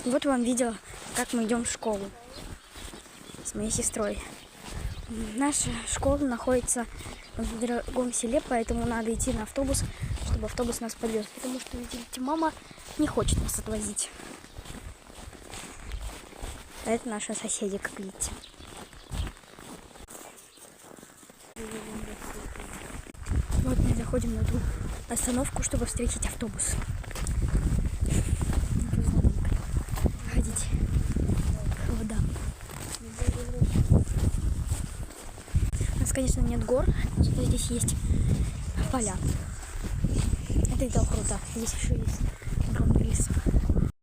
Вот вам видео, как мы идем в школу с моей сестрой. Наша школа находится в другом селе, поэтому надо идти на автобус, чтобы автобус нас подвез. Потому что, видите, мама не хочет нас отвозить. А это наши соседи, как видите. Вот мы заходим на ту остановку, чтобы встретить автобус. Ходить к водам. У нас, конечно, нет гор, но зато здесь есть поля. Это и то круто. Здесь еще есть огромный лес.